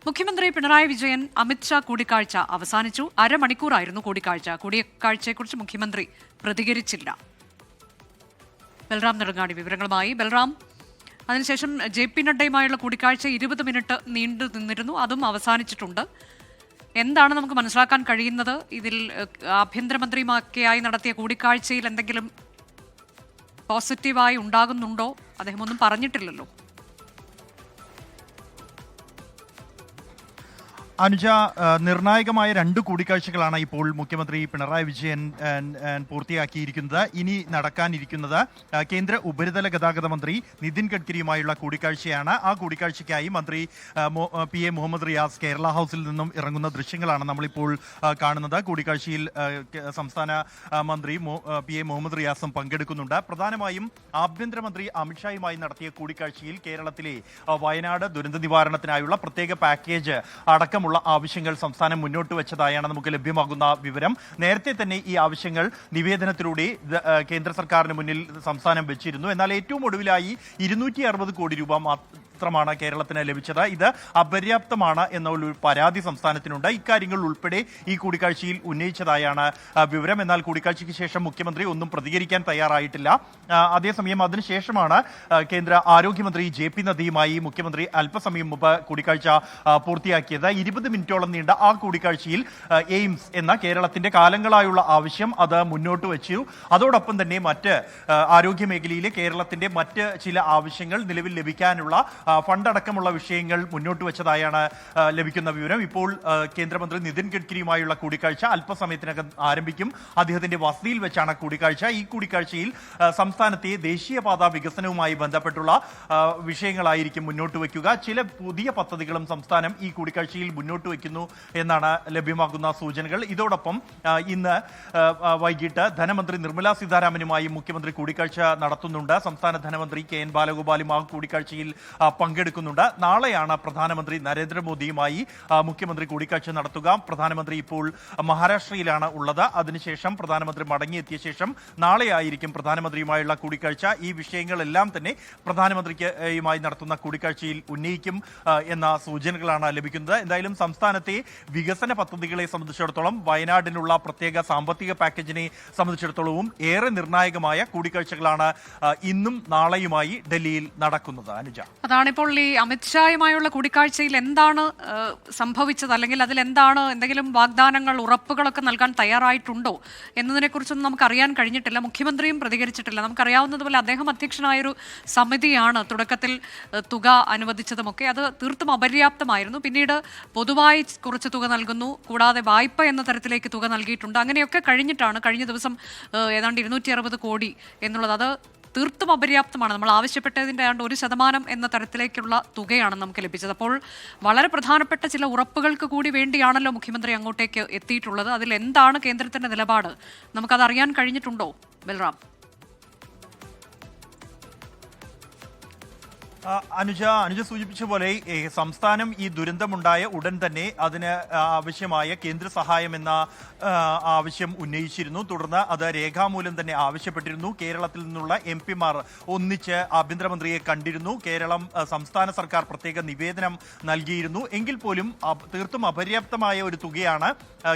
മുഖ്യമന്ത്രി പിണറായി വിജയൻ അമിത്ഷാ കൂടിക്കാഴ്ച അവസാനിച്ചു. അരമണിക്കൂറായിരുന്നു കൂടിക്കാഴ്ച. കൂടിക്കാഴ്ചയെക്കുറിച്ച് മുഖ്യമന്ത്രി പ്രതികരിച്ചില്ല. ബൽറാം നെടുങ്ങാടി വിവരങ്ങളുമായി. ബൽറാം, അതിനുശേഷം JP നഡ്ഡയുമായുള്ള കൂടിക്കാഴ്ച 20 മിനിറ്റ് നീണ്ടു നിന്നിരുന്നു. അതും അവസാനിച്ചിട്ടുണ്ട്. എന്താണ് നമുക്ക് മനസ്സിലാക്കാൻ കഴിയുന്നത്? ഇതിൽ ആഭ്യന്തരമന്ത്രിയുമൊക്കെയായി നടത്തിയ കൂടിക്കാഴ്ചയിൽ എന്തെങ്കിലും പോസിറ്റീവായി ഉണ്ടാകുന്നുണ്ടോ? അദ്ദേഹം ഒന്നും പറഞ്ഞിട്ടില്ലല്ലോ. അനുജ, നിർണായകമായ 2 കൂടിക്കാഴ്ചകളാണ് ഇപ്പോൾ മുഖ്യമന്ത്രി പിണറായി വിജയൻ പൂർത്തിയാക്കിയിരിക്കുന്നത്. ഇനി നടക്കാനിരിക്കുന്നത് കേന്ദ്ര ഉപരിതല ഗതാഗത മന്ത്രി നിതിൻ ഗഡ്കരിയുമായുള്ള കൂടിക്കാഴ്ചയാണ്. ആ കൂടിക്കാഴ്ചയ്ക്കായി മന്ത്രി PA മുഹമ്മദ് റിയാസ് കേരള ഹൗസിൽ നിന്നും ഇറങ്ങുന്ന ദൃശ്യങ്ങളാണ് നമ്മളിപ്പോൾ കാണുന്നത്. കൂടിക്കാഴ്ചയിൽ സംസ്ഥാന മന്ത്രി PA മുഹമ്മദ് റിയാസും പങ്കെടുക്കുന്നുണ്ട്. പ്രധാനമായും ആഭ്യന്തരമന്ത്രി അമിത്ഷായുമായി നടത്തിയ കൂടിക്കാഴ്ചയിൽ കേരളത്തിലെ വയനാട് ദുരന്ത നിവാരണത്തിനായുള്ള പ്രത്യേക പാക്കേജ് അടക്കം ആവശ്യങ്ങൾ സംസ്ഥാനം മുന്നോട്ട് വെച്ചതായാണ് നമുക്ക് ലഭ്യമാകുന്ന വിവരം. നേരത്തെ തന്നെ ഈ ആവശ്യങ്ങൾ നിവേദനത്തിലൂടെ കേന്ദ്ര സർക്കാരിന് മുന്നിൽ സംസ്ഥാനം വെച്ചിരുന്നു. എന്നാൽ ഏറ്റവും ഒടുവിലായി 260 കോടി രൂപ മാത്രമാണ് കേരളത്തിന് ലഭിച്ചത്. ഇത് അപര്യാപ്തമാണ് എന്നുള്ള ഒരു പരാതി സംസ്ഥാനത്തിനുണ്ട്. ഇക്കാര്യങ്ങൾ ഉൾപ്പെടെ ഈ കൂടിക്കാഴ്ചയിൽ ഉന്നയിച്ചതായാണ് വിവരം. എന്നാൽ കൂടിക്കാഴ്ചയ്ക്ക് ശേഷം മുഖ്യമന്ത്രി ഒന്നും പ്രതികരിക്കാൻ തയ്യാറായിട്ടില്ല. അതേസമയം അതിനുശേഷമാണ് കേന്ദ്ര ആരോഗ്യമന്ത്രി JP നദ്ദയുമായി മുഖ്യമന്ത്രി അല്പസമയം മുമ്പ് കൂടിക്കാഴ്ച പൂർത്തിയാക്കിയത്. 20 മിനിറ്റോളം നീണ്ട ആ കൂടിക്കാഴ്ചയിൽ എയിംസ് എന്ന കേരളത്തിന്റെ കാലങ്ങളായുള്ള ആവശ്യം അത് മുന്നോട്ട് വെച്ചു. അതോടൊപ്പം തന്നെ മറ്റ് ആരോഗ്യ മേഖലയിലെ കേരളത്തിന്റെ മറ്റ് ചില ആവശ്യങ്ങൾ നിലവിൽ ലഭിക്കാനുള്ള ഫണ്ടടക്കമുള്ള വിഷയങ്ങൾ മുന്നോട്ട് വെച്ചതായാണ് ലഭിക്കുന്ന വിവരം. ഇപ്പോൾ കേന്ദ്രമന്ത്രി നിതിൻ ഗഡ്കരിയുമായുള്ള കൂടിക്കാഴ്ച അല്പസമയത്തിനകം ആരംഭിക്കും. അദ്ദേഹത്തിന്റെ വസതിയിൽ വെച്ചാണ് കൂടിക്കാഴ്ച. ഈ കൂടിക്കാഴ്ചയിൽ സംസ്ഥാനത്തെ ദേശീയപാത വികസനവുമായി ബന്ധപ്പെട്ടുള്ള വിഷയങ്ങളായിരിക്കും മുന്നോട്ട് വയ്ക്കുക. ചില പുതിയ പദ്ധതികളും സംസ്ഥാനം ഈ കൂടിക്കാഴ്ചയിൽ മുന്നോട്ട് വയ്ക്കുന്നു എന്നാണ് ലഭ്യമാകുന്ന സൂചനകൾ. ഇതോടൊപ്പം ഇന്ന് വൈകിട്ട് ധനമന്ത്രി നിർമ്മലാ സീതാരാമനുമായി മുഖ്യമന്ത്രി കൂടിക്കാഴ്ച നടത്തുന്നുണ്ട്. സംസ്ഥാന ധനമന്ത്രി KN ബാലഗോപാലും ആ കൂടിക്കാഴ്ചയിൽ പങ്കെടുക്കുന്നുണ്ട്. നാളെയാണ് പ്രധാനമന്ത്രി നരേന്ദ്രമോദിയുമായി മുഖ്യമന്ത്രി കൂടിക്കാഴ്ച നടത്തുക. പ്രധാനമന്ത്രി ഇപ്പോൾ മഹാരാഷ്ട്രയിലാണ് ഉള്ളത്. അതിനുശേഷം പ്രധാനമന്ത്രി മടങ്ങിയെത്തിയ ശേഷം നാളെയായിരിക്കും പ്രധാനമന്ത്രിയുമായുള്ള കൂടിക്കാഴ്ച. ഈ വിഷയങ്ങളെല്ലാം തന്നെ പ്രധാനമന്ത്രിയുമായി നടത്തുന്ന കൂടിക്കാഴ്ചയിൽ ഉന്നയിക്കും എന്ന സൂചനകളാണ് ലഭിക്കുന്നത്. എന്തായാലും സംസ്ഥാനത്തെ വികസന പദ്ധതികളെ സംബന്ധിച്ചിടത്തോളം, വയനാടിനുള്ള പ്രത്യേക സാമ്പത്തിക പാക്കേജിനെ സംബന്ധിച്ചിടത്തോളവും ഏറെ നിർണായകമായ കൂടിക്കാഴ്ചകളാണ് ഇന്നും നാളെയുമായി ഡൽഹിയിൽ നടക്കുന്നത്. അനുജ, അതാണിപ്പോൾ ഈ അമിത്ഷായുമായുള്ള കൂടിക്കാഴ്ചയിൽ എന്താണ് സംഭവിച്ചത്, അല്ലെങ്കിൽ അതിൽ എന്താണ് എന്തെങ്കിലും വാഗ്ദാനങ്ങൾ, ഉറപ്പുകളൊക്കെ നൽകാൻ തയ്യാറായിട്ടുണ്ടോ എന്നതിനെക്കുറിച്ചൊന്നും നമുക്ക് അറിയാൻ കഴിഞ്ഞിട്ടില്ല. മുഖ്യമന്ത്രിയും പ്രതികരിച്ചിട്ടില്ല. നമുക്കറിയാവുന്നതുപോലെ അദ്ദേഹം അധ്യക്ഷനായൊരു സമിതിയാണ് തുടക്കത്തിൽ തുക അനുവദിച്ചതുമൊക്കെ. അത് തീർത്തും അപര്യാപ്തമായിരുന്നു. പിന്നീട് പൊതുവായി കുറച്ച് തുക നൽകുന്നു, കൂടാതെ വായ്പ എന്ന തരത്തിലേക്ക് തുക നൽകിയിട്ടുണ്ട്. അങ്ങനെയൊക്കെ കഴിഞ്ഞിട്ടാണ് കഴിഞ്ഞ ദിവസം ഏതാണ്ട് 260 കോടി എന്നുള്ളത്. അത് തീർത്തും അപര്യാപ്തമാണ്. നമ്മൾ ആവശ്യപ്പെട്ടതിൻ്റെ ഏതാണ്ട് 1% എന്ന തരത്തിലേക്കുള്ള തുകയാണ് നമുക്ക് ലഭിച്ചത്. അപ്പോൾ വളരെ പ്രധാനപ്പെട്ട ചില ഉറപ്പുകൾക്ക് കൂടി വേണ്ടിയാണല്ലോ മുഖ്യമന്ത്രി അങ്ങോട്ടേക്ക് എത്തിയിട്ടുള്ളത്. അതിൽ എന്താണ് കേന്ദ്രത്തിന്റെ നിലപാട്? നമുക്കത് അറിയാൻ കഴിഞ്ഞിട്ടുണ്ടോ ബൽറാം? അനുജ സൂചിപ്പിച്ച പോലെ സംസ്ഥാനം ഈ ദുരന്തമുണ്ടായ ഉടൻ തന്നെ അതിന് ആവശ്യമായ കേന്ദ്ര സഹായം എന്ന ആവശ്യം ഉന്നയിച്ചിരുന്നു. തുടർന്ന് അത് രേഖാമൂലം തന്നെ ആവശ്യപ്പെട്ടിരുന്നു. കേരളത്തിൽ നിന്നുള്ള MP-മാർ ഒന്നിച്ച് ആഭ്യന്തരമന്ത്രിയെ കണ്ടിരുന്നു. കേരളം സംസ്ഥാന സർക്കാർ പ്രത്യേക നിവേദനം നൽകിയിരുന്നു. എങ്കിൽ പോലും തീർത്തും അപര്യാപ്തമായ ഒരു തുകയാണ്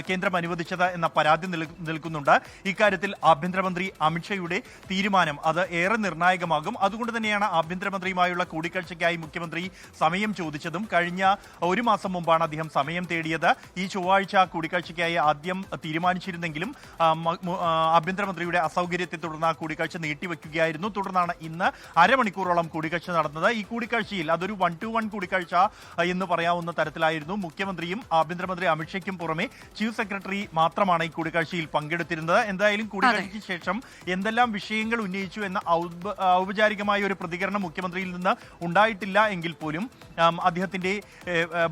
കേന്ദ്രം അനുവദിച്ചത് എന്ന പരാതി നിൽക്കുന്നുണ്ട്. ഇക്കാര്യത്തിൽ ആഭ്യന്തരമന്ത്രി അമിത്ഷായുടെ തീരുമാനം അത് ഏറെ നിർണായകമാകും. അതുകൊണ്ട് തന്നെയാണ് ആഭ്യന്തരമന്ത്രിയുമായുള്ള കൂടിക്കാഴ്ചയ്ക്കായി മുഖ്യമന്ത്രി സമയം ചോദിച്ചതും. കഴിഞ്ഞ 1 മാസം മുമ്പാണ് അദ്ദേഹം സമയം തേടിയത്. ഈ ചൊവ്വാഴ്ച കൂടിക്കാഴ്ചയ്ക്കായി ആദ്യം തീരുമാനിച്ചിരുന്നെങ്കിലും ആഭ്യന്തരമന്ത്രിയുടെ അസൗകര്യത്തെ തുടർന്ന് ആ കൂടിക്കാഴ്ച നീട്ടിവെക്കുകയായിരുന്നു. തുടർന്നാണ് ഇന്ന് അരമണിക്കൂറോളം കൂടിക്കാഴ്ച നടന്നത്. ഈ കൂടിക്കാഴ്ചയിൽ അതൊരു 1-to-1 കൂടിക്കാഴ്ച എന്ന് പറയാവുന്ന തരത്തിലായിരുന്നു. മുഖ്യമന്ത്രിയും ആഭ്യന്തരമന്ത്രി അമിത്ഷയ്ക്കും പുറമെ ചീഫ് സെക്രട്ടറി മാത്രമാണ് ഈ കൂടിക്കാഴ്ചയിൽ പങ്കെടുത്തിരുന്നത്. എന്തായാലും കൂടിക്കാഴ്ചയ്ക്ക് ശേഷം എന്തെല്ലാം വിഷയങ്ങൾ ഉന്നയിച്ചു എന്ന ഔപചാരികമായ ഒരു പ്രതികരണം മുഖ്യമന്ത്രിയിൽ നിന്ന് ഉണ്ടായിട്ടില്ല എങ്കിൽ പോലും അദ്ദേഹത്തിന്റെ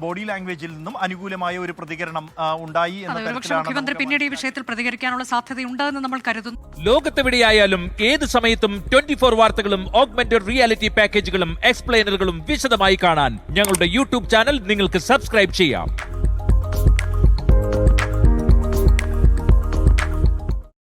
ബോഡി ലാംഗ്വേജിൽ നിന്നും അനുകൂലമായ ഒരു പ്രതികരണം ഉണ്ടായി എന്ന തരത്തിലാണ് മുഖ്യമന്ത്രി പിന്നീട് ഈ വിഷയത്തിൽ പ്രതികരിക്കാനുള്ള സാധ്യതയുണ്ട് എന്ന് നമ്മൾ കരുതുന്നു. ലോകത്തെവിടെയായാലും ഏത് സമയത്തും 24 വാർത്തകളും ഓഗ്മെന്റഡ് റിയാലിറ്റി പാക്കേജുകളും എക്സ്പ്ലെയിനറുകളും വിശദമായി കാണാൻ ഞങ്ങളുടെ YouTube ചാനൽ നിങ്ങൾക്ക് സബ്സ്ക്രൈബ് ചെയ്യാം.